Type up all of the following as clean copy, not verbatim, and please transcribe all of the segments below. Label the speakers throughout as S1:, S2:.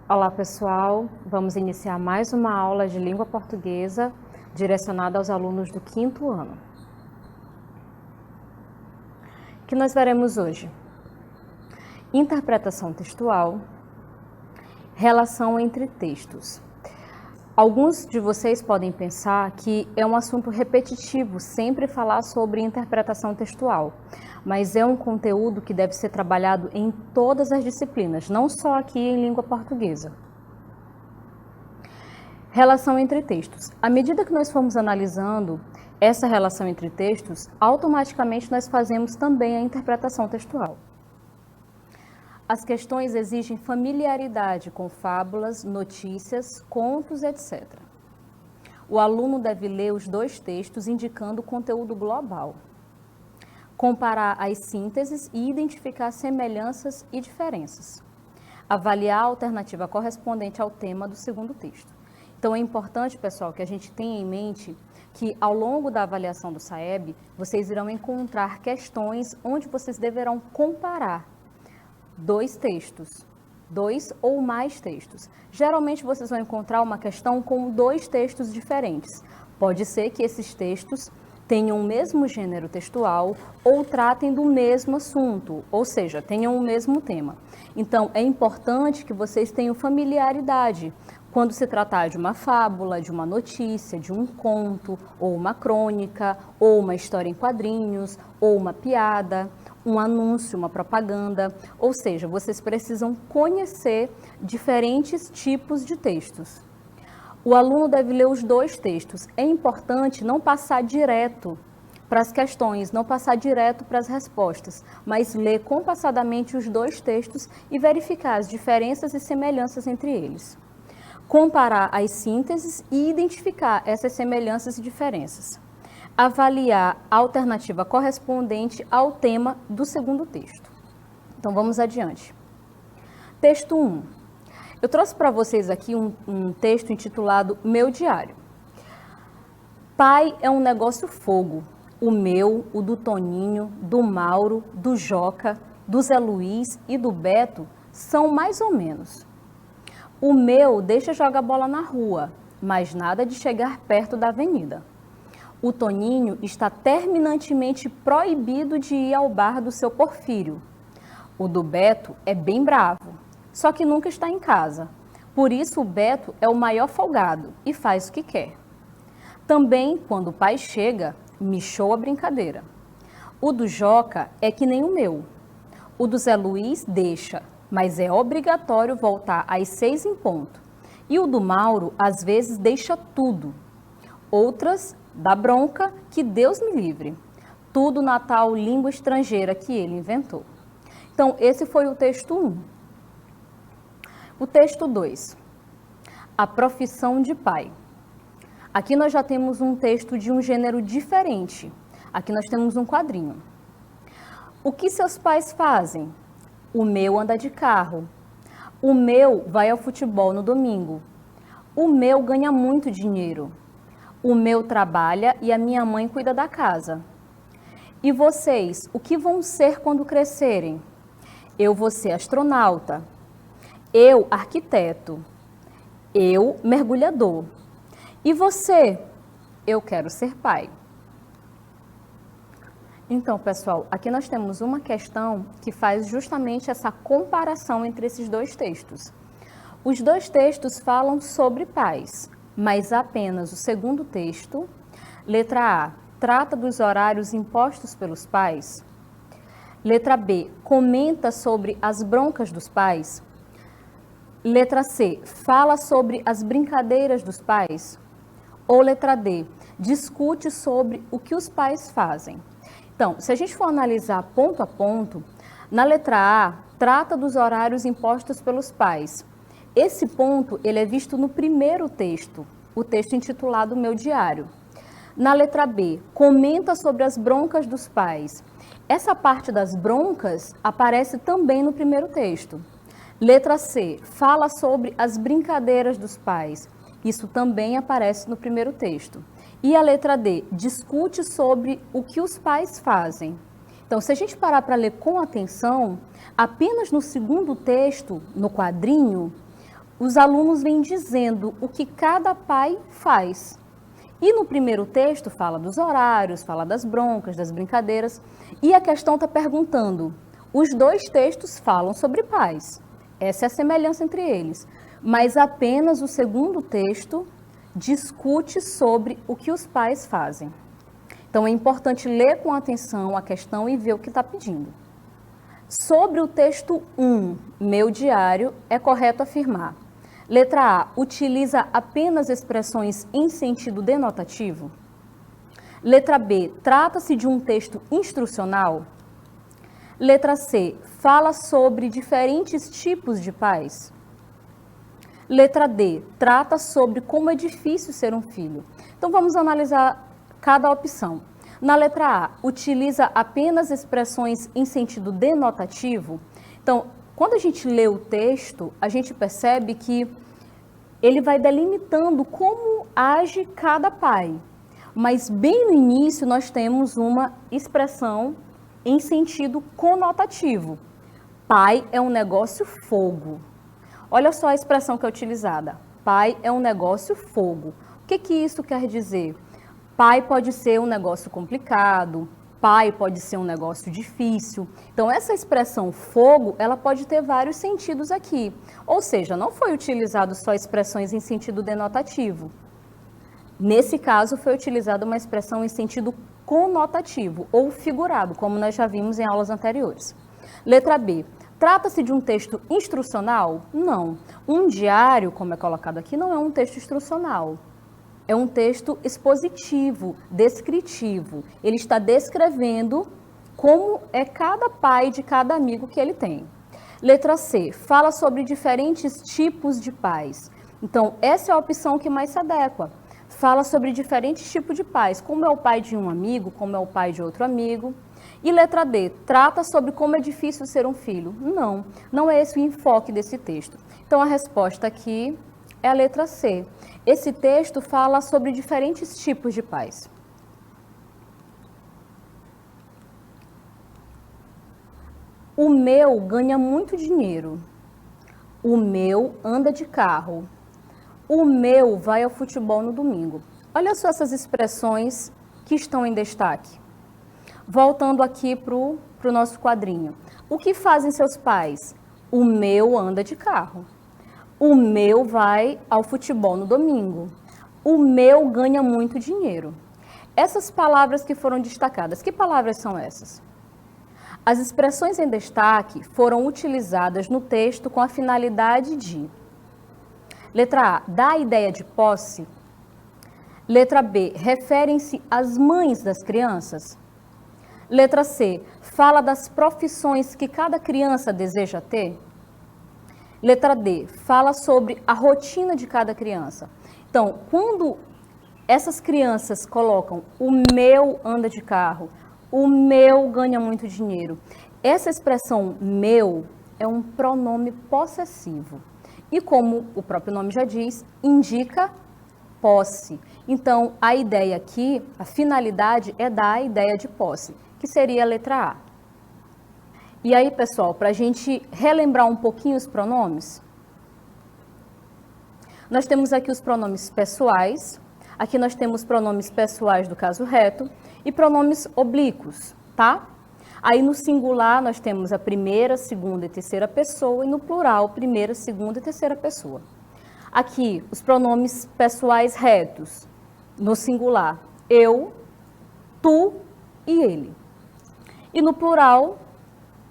S1: Olá pessoal, vamos iniciar mais uma aula de língua portuguesa direcionada aos alunos do 5º ano. O que nós veremos hoje? Interpretação textual, relação entre textos. Alguns de vocês podem pensar que é um assunto repetitivo sempre falar sobre interpretação textual, mas é um conteúdo que deve ser trabalhado em todas as disciplinas, não só aqui em língua portuguesa. Relação entre textos. À medida que nós formos analisando essa relação entre textos, automaticamente nós fazemos também a interpretação textual. As questões exigem familiaridade com fábulas, notícias, contos, etc. O aluno deve ler os dois textos indicando o conteúdo global, comparar as sínteses e identificar semelhanças e diferenças, avaliar a alternativa correspondente ao tema do segundo texto. Então é importante, pessoal, que a gente tenha em mente que ao longo da avaliação do SAEB, vocês irão encontrar questões onde vocês deverão comparar dois textos, dois ou mais textos. Geralmente vocês vão encontrar uma questão com dois textos diferentes. Pode ser que esses textos tenham o mesmo gênero textual ou tratem do mesmo assunto, ou seja, tenham o mesmo tema. Então, é importante que vocês tenham familiaridade quando se tratar de uma fábula, de uma notícia, de um conto, ou uma crônica, ou uma história em quadrinhos, ou uma piada, um anúncio, uma propaganda, ou seja, vocês precisam conhecer diferentes tipos de textos. O aluno deve ler os dois textos. É importante não passar direto para as questões, não passar direto para as respostas, mas ler compassadamente os dois textos e verificar as diferenças e semelhanças entre eles. Comparar as sínteses e identificar essas semelhanças e diferenças. Avaliar a alternativa correspondente ao tema do segundo texto. Então, vamos adiante. Texto 1. Eu trouxe para vocês aqui um texto intitulado Meu Diário. Pai é um negócio fogo. O meu, o do Toninho, do Mauro, do Joca, do Zé Luiz e do Beto são mais ou menos. O meu deixa jogar bola na rua, mas nada de chegar perto da avenida. O Toninho está terminantemente proibido de ir ao bar do seu Porfírio. O do Beto é bem bravo, só que nunca está em casa. Por isso o Beto é o maior folgado e faz o que quer. Também, quando o pai chega, mixou a brincadeira. O do Joca é que nem o meu. O do Zé Luiz deixa, mas é obrigatório voltar às 6 em ponto. E o do Mauro, às vezes, deixa tudo. Outras dá bronca, que Deus me livre. Tudo na tal língua estrangeira que ele inventou. Então, esse foi o texto 1. O texto 2. A profissão de pai. Aqui nós já temos um texto de um gênero diferente. Aqui nós temos um quadrinho. O que seus pais fazem? O meu anda de carro. O meu vai ao futebol no domingo. O meu ganha muito dinheiro. O meu trabalha e a minha mãe cuida da casa. E vocês, o que vão ser quando crescerem? Eu vou ser astronauta. Eu, arquiteto. Eu, mergulhador. E você? Eu quero ser pai. Então, pessoal, aqui nós temos uma questão que faz justamente essa comparação entre esses dois textos. Os dois textos falam sobre pais, mas apenas o segundo texto, letra A, trata dos horários impostos pelos pais. Letra B, comenta sobre as broncas dos pais. Letra C, fala sobre as brincadeiras dos pais. Ou letra D, discute sobre o que os pais fazem. Então, se a gente for analisar ponto a ponto, na letra A, trata dos horários impostos pelos pais. Esse ponto, ele é visto no primeiro texto, o texto intitulado Meu Diário. Na letra B, comenta sobre as broncas dos pais. Essa parte das broncas aparece também no primeiro texto. Letra C, fala sobre as brincadeiras dos pais. Isso também aparece no primeiro texto. E a letra D, discute sobre o que os pais fazem. Então, se a gente parar para ler com atenção, apenas no segundo texto, no quadrinho, os alunos vêm dizendo o que cada pai faz. E no primeiro texto fala dos horários, fala das broncas, das brincadeiras, e a questão está perguntando, os dois textos falam sobre pais, essa é a semelhança entre eles, mas apenas o segundo texto discute sobre o que os pais fazem. Então é importante ler com atenção a questão e ver o que está pedindo. Sobre o texto 1, meu diário, é correto afirmar. Letra A, utiliza apenas expressões em sentido denotativo? Letra B, trata-se de um texto instrucional? Letra C, fala sobre diferentes tipos de pais? Letra D, trata sobre como é difícil ser um filho. Então vamos analisar cada opção. Na letra A, utiliza apenas expressões em sentido denotativo? Então, quando a gente lê o texto, a gente percebe que ele vai delimitando como age cada pai. Mas bem no início nós temos uma expressão em sentido conotativo. Pai é um negócio fogo. Olha só a expressão que é utilizada. Pai é um negócio fogo. O que isso quer dizer? Pai pode ser um negócio complicado, pai pode ser um negócio difícil. Então, essa expressão fogo, ela pode ter vários sentidos aqui. Ou seja, não foi utilizado só expressões em sentido denotativo. Nesse caso, foi utilizada uma expressão em sentido conotativo ou figurado, como nós já vimos em aulas anteriores. Letra B. Trata-se de um texto instrucional? Não. Um diário, como é colocado aqui, não é um texto instrucional. É um texto expositivo, descritivo. Ele está descrevendo como é cada pai de cada amigo que ele tem. Letra C, fala sobre diferentes tipos de pais. Então, essa é a opção que mais se adequa. Fala sobre diferentes tipos de pais, como é o pai de um amigo, como é o pai de outro amigo. E letra D, trata sobre como é difícil ser um filho. Não, não é esse o enfoque desse texto. Então, a resposta aqui é a letra C. Esse texto fala sobre diferentes tipos de pais. O meu ganha muito dinheiro. O meu anda de carro. O meu vai ao futebol no domingo. Olha só essas expressões que estão em destaque. Voltando aqui para o nosso quadrinho. O que fazem seus pais? O meu anda de carro. O meu vai ao futebol no domingo. O meu ganha muito dinheiro. Essas palavras que foram destacadas, que palavras são essas? As expressões em destaque foram utilizadas no texto com a finalidade de: letra A, dá a ideia de posse. Letra B, referem-se às mães das crianças. Letra C, fala das profissões que cada criança deseja ter. Letra D, fala sobre a rotina de cada criança. Então, quando essas crianças colocam o meu anda de carro, o meu ganha muito dinheiro, essa expressão meu é um pronome possessivo. E como o próprio nome já diz, indica posse. Então, a ideia aqui, a finalidade é dar a ideia de posse, que seria a letra A. E aí, pessoal, para a gente relembrar um pouquinho os pronomes, nós temos aqui os pronomes pessoais, aqui nós temos pronomes pessoais do caso reto e pronomes oblíquos, tá? Aí no singular nós temos a primeira, segunda e terceira pessoa e no plural, primeira, segunda e terceira pessoa. Aqui, os pronomes pessoais retos, no singular, eu, tu e ele. E no plural,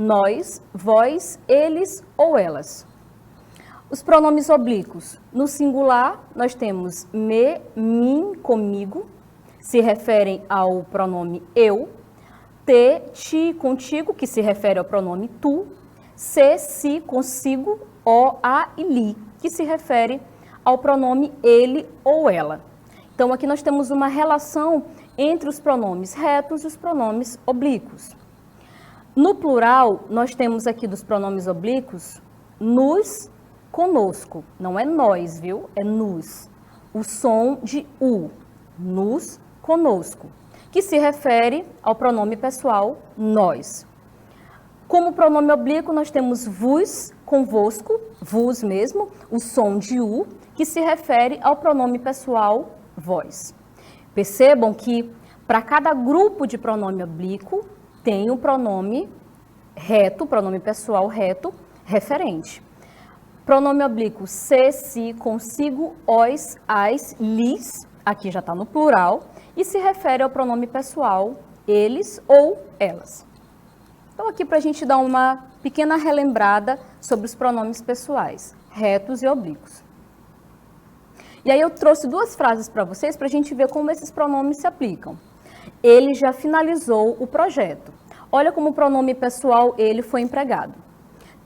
S1: nós, vós, eles ou elas. Os pronomes oblíquos, no singular, nós temos me, mim, comigo, se referem ao pronome eu, te, ti, contigo, que se refere ao pronome tu, se, si, consigo, o, a e li, que se refere ao pronome ele ou ela. Então, aqui nós temos uma relação entre os pronomes retos e os pronomes oblíquos. No plural, nós temos aqui dos pronomes oblíquos, nos, conosco. Não é nós, viu? É nos. O som de u, nos, conosco, que se refere ao pronome pessoal nós. Como pronome oblíquo, nós temos vos, convosco, vos mesmo, o som de u, que se refere ao pronome pessoal vós. Percebam que para cada grupo de pronome oblíquo tem um pronome reto, pronome pessoal reto, referente. Pronome oblíquo se, si, consigo, os, as, lis, aqui já está no plural, e se refere ao pronome pessoal eles ou elas. Então aqui para a gente dar uma pequena relembrada sobre os pronomes pessoais, retos e oblíquos. E aí eu trouxe duas frases para vocês para a gente ver como esses pronomes se aplicam. Ele já finalizou o projeto. Olha como o pronome pessoal ele foi empregado.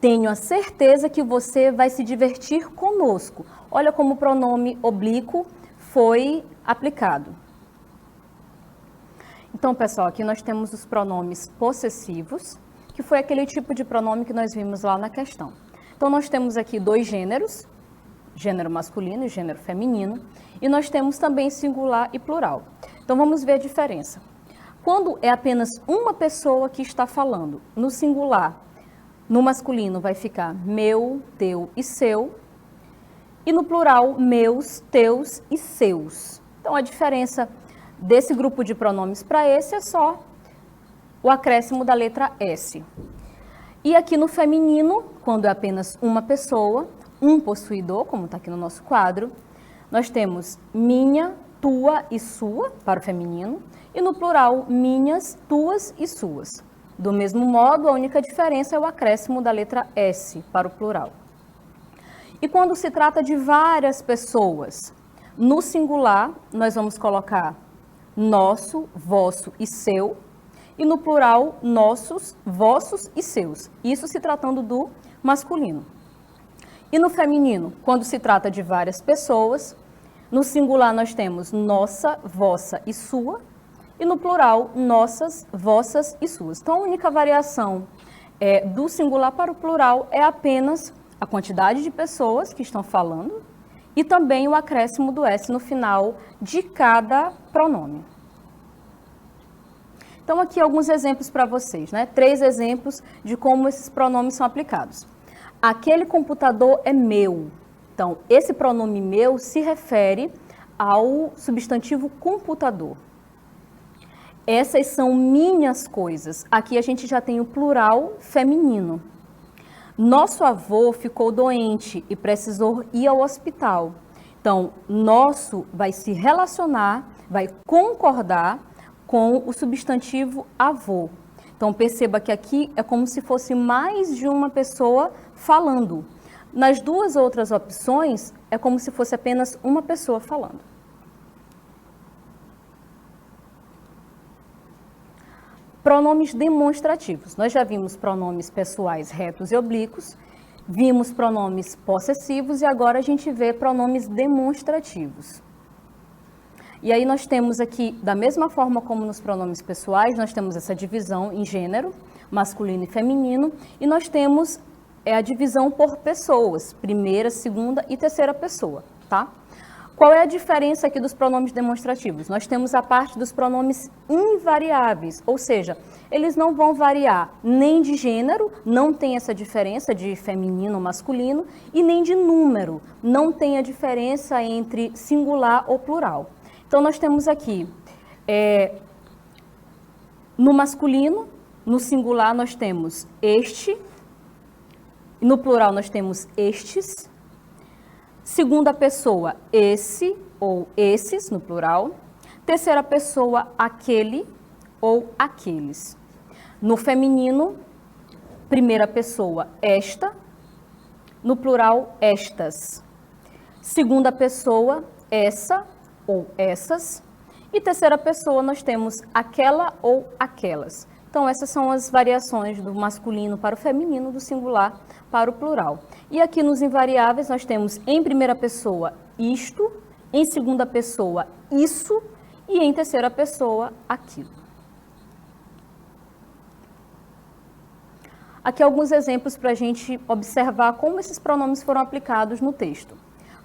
S1: Tenho a certeza que você vai se divertir conosco. Olha como o pronome oblíquo foi aplicado. Então, pessoal, aqui nós temos os pronomes possessivos, que foi aquele tipo de pronome que nós vimos lá na questão. Então, nós temos aqui dois gêneros, gênero masculino e gênero feminino, e nós temos também singular e plural. Então, vamos ver a diferença. Quando é apenas uma pessoa que está falando, no singular, no masculino vai ficar meu, teu e seu, e no plural, meus, teus e seus. Então, a diferença desse grupo de pronomes para esse é só o acréscimo da letra S. E aqui no feminino, quando é apenas uma pessoa, um possuidor, como está aqui no nosso quadro, nós temos minha, tua e sua, para o feminino, e no plural, minhas, tuas e suas. Do mesmo modo, a única diferença é o acréscimo da letra S para o plural. E quando se trata de várias pessoas, no singular, nós vamos colocar nosso, vosso e seu, e no plural, nossos, vossos e seus. Isso se tratando do masculino. E no feminino, quando se trata de várias pessoas, no singular nós temos nossa, vossa e sua, e no plural, nossas, vossas e suas. Então, a única variação do singular para o plural é apenas a quantidade de pessoas que estão falando e também o acréscimo do S no final de cada pronome. Então, aqui alguns exemplos para vocês, né? 3 exemplos de como esses pronomes são aplicados. Aquele computador é meu. Então, esse pronome meu se refere ao substantivo computador. Essas são minhas coisas. Aqui a gente já tem o plural feminino. Nosso avô ficou doente e precisou ir ao hospital. Então, nosso vai se relacionar, vai concordar com o substantivo avô. Então, perceba que aqui é como se fosse mais de uma pessoa falando. Nas duas outras opções, é como se fosse apenas uma pessoa falando. Pronomes demonstrativos. Nós já vimos pronomes pessoais retos e oblíquos, vimos pronomes possessivos e agora a gente vê pronomes demonstrativos. E aí nós temos aqui, da mesma forma como nos pronomes pessoais, nós temos essa divisão em gênero, masculino e feminino, e nós temos a divisão por pessoas, primeira, segunda e terceira pessoa, tá? Qual é a diferença aqui dos pronomes demonstrativos? Nós temos a parte dos pronomes invariáveis, ou seja, eles não vão variar nem de gênero, não tem essa diferença de feminino ou masculino, e nem de número, não tem a diferença entre singular ou plural. Então, nós temos aqui, no masculino, no singular nós temos este, no plural nós temos estes, segunda pessoa, esse ou esses, no plural. Terceira pessoa, aquele ou aqueles. No feminino, primeira pessoa, esta. No plural, estas. Segunda pessoa, essa ou essas. E terceira pessoa, nós temos aquela ou aquelas. Então, essas são as variações do masculino para o feminino, do singular para o plural. E aqui nos invariáveis nós temos em primeira pessoa isto, em segunda pessoa isso e em terceira pessoa aquilo. Aqui alguns exemplos para a gente observar como esses pronomes foram aplicados no texto.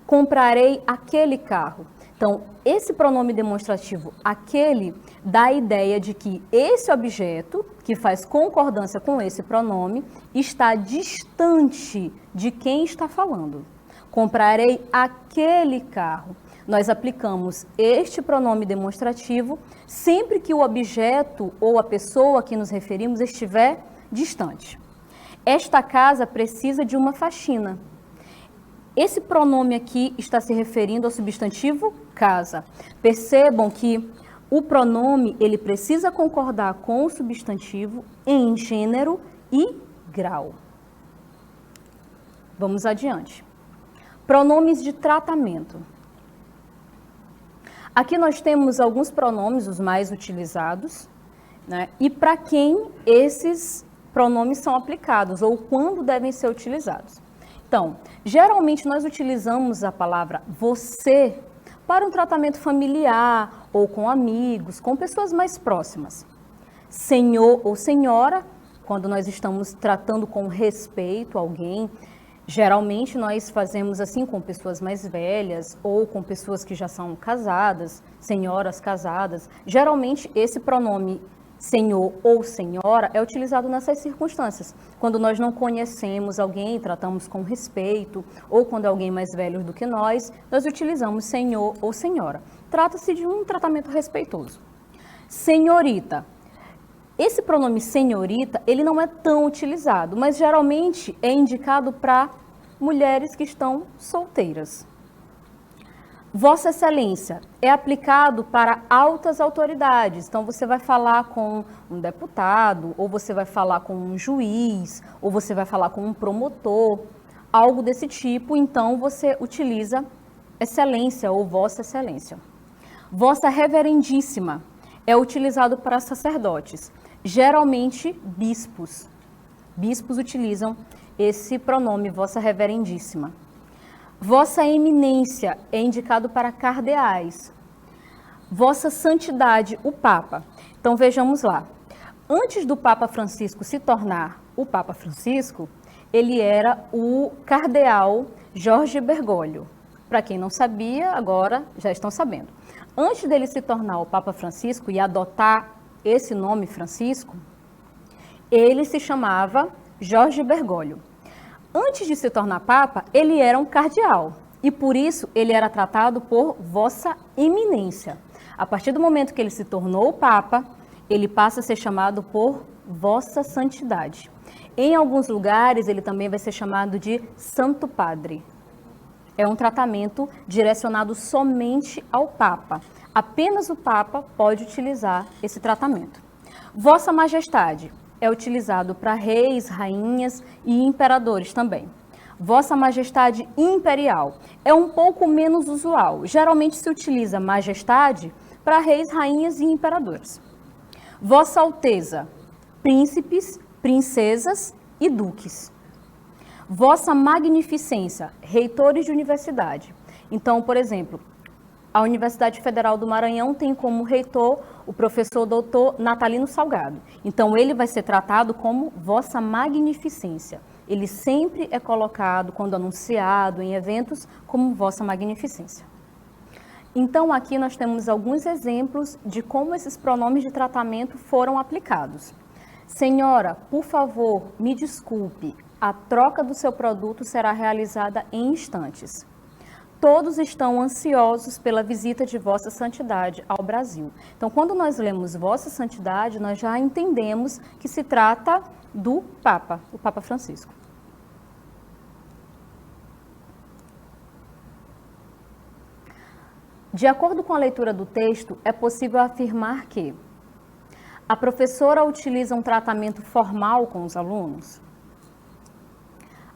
S1: comprarei aquele carro. Então, esse pronome demonstrativo aquele dá a ideia de que esse objeto, que faz concordância com esse pronome, está distante de quem está falando. Comprarei aquele carro. Nós aplicamos este pronome demonstrativo sempre que o objeto ou a pessoa a que nos referimos estiver distante. Esta casa precisa de uma faxina. Esse pronome aqui está se referindo ao substantivo casa. Percebam que o pronome ele precisa concordar com o substantivo em gênero e grau. Vamos adiante. Pronomes de tratamento. Aqui nós temos alguns pronomes, os mais utilizados, né? E para quem esses pronomes são aplicados ou quando devem ser utilizados. Então, geralmente nós utilizamos a palavra você para um tratamento familiar ou com amigos, com pessoas mais próximas. Senhor ou senhora, quando nós estamos tratando com respeito alguém, geralmente nós fazemos assim com pessoas mais velhas ou com pessoas que já são casadas, senhoras casadas. Geralmente esse pronome senhor ou senhora é utilizado nessas circunstâncias, quando nós não conhecemos alguém, tratamos com respeito, ou quando é alguém mais velho do que nós utilizamos senhor ou senhora. Trata-se de um tratamento respeitoso. Senhorita. Esse pronome senhorita, ele não é tão utilizado, mas geralmente é indicado para mulheres que estão solteiras. Vossa Excelência é aplicado para altas autoridades. Então, você vai falar com um deputado, ou você vai falar com um juiz, ou você vai falar com um promotor, algo desse tipo. Então, você utiliza Excelência ou Vossa Excelência. Vossa Reverendíssima é utilizado para sacerdotes, geralmente bispos. Bispos utilizam esse pronome, Vossa Reverendíssima. Vossa Eminência é indicado para cardeais. Vossa Santidade, o Papa. Então vejamos lá. Antes do Papa Francisco se tornar o Papa Francisco, ele era o cardeal Jorge Bergoglio. Para quem não sabia, agora já estão sabendo. Antes dele se tornar o Papa Francisco e adotar esse nome Francisco, ele se chamava Jorge Bergoglio. Antes de se tornar Papa, ele era um cardeal e por isso ele era tratado por Vossa Eminência. A partir do momento que ele se tornou Papa, ele passa a ser chamado por Vossa Santidade. Em alguns lugares, ele também vai ser chamado de Santo Padre. É um tratamento direcionado somente ao Papa. Apenas o Papa pode utilizar esse tratamento. Vossa Majestade é utilizado para reis, rainhas e imperadores também. Vossa Majestade Imperial é um pouco menos usual. Geralmente se utiliza Majestade para reis, rainhas e imperadores. Vossa Alteza, príncipes, princesas e duques. Vossa Magnificência, reitores de universidade. Então, por exemplo, a Universidade Federal do Maranhão tem como reitor o professor doutor Natalino Salgado. Então, ele vai ser tratado como Vossa Magnificência. Ele sempre é colocado, quando anunciado em eventos, como Vossa Magnificência. Então, aqui nós temos alguns exemplos de como esses pronomes de tratamento foram aplicados. Senhora, por favor, me desculpe, a troca do seu produto será realizada em instantes. Todos estão ansiosos pela visita de Vossa Santidade ao Brasil. Então, quando nós lemos Vossa Santidade, nós já entendemos que se trata do Papa, o Papa Francisco. De acordo com a leitura do texto, é possível afirmar que a professora utiliza um tratamento formal com os alunos.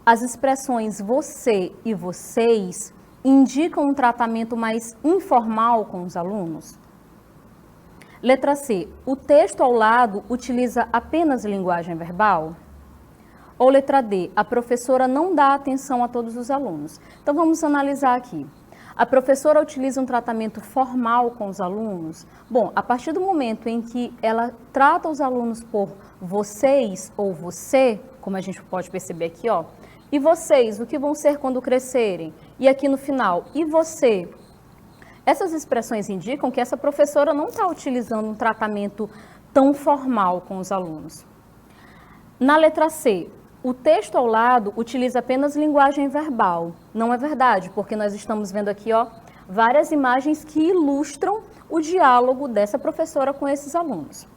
S1: As expressões você e vocês indicam um tratamento mais informal com os alunos. Letra C. O texto ao lado utiliza apenas linguagem verbal? Ou letra D. A professora não dá atenção a todos os alunos. Então vamos analisar aqui. A professora utiliza um tratamento formal com os alunos? Bom, a partir do momento em que ela trata os alunos por vocês ou você, como a gente pode perceber aqui, ó, e vocês, o que vão ser quando crescerem? E aqui no final, e você? Essas expressões indicam que essa professora não está utilizando um tratamento tão formal com os alunos. Na letra C, o texto ao lado utiliza apenas linguagem verbal. Não é verdade, porque nós estamos vendo aqui, ó, várias imagens que ilustram o diálogo dessa professora com esses alunos.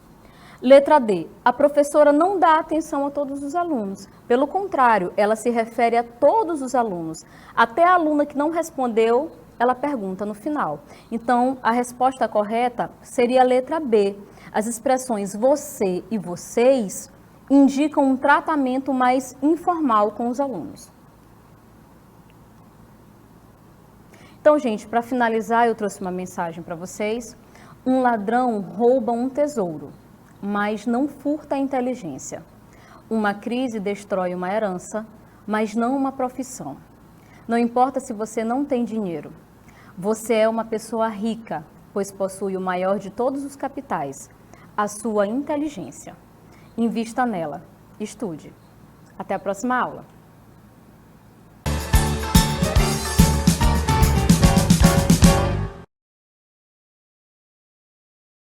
S1: Letra D, a professora não dá atenção a todos os alunos. Pelo contrário, ela se refere a todos os alunos. Até a aluna que não respondeu, ela pergunta no final. Então, a resposta correta seria a letra B. As expressões você e vocês indicam um tratamento mais informal com os alunos. Então, gente, para finalizar, eu trouxe uma mensagem para vocês. Um ladrão rouba um tesouro, mas não furta a inteligência. Uma crise destrói uma herança, mas não uma profissão. Não importa se você não tem dinheiro. Você é uma pessoa rica, pois possui o maior de todos os capitais, a sua inteligência. Invista nela. Estude. Até a próxima aula.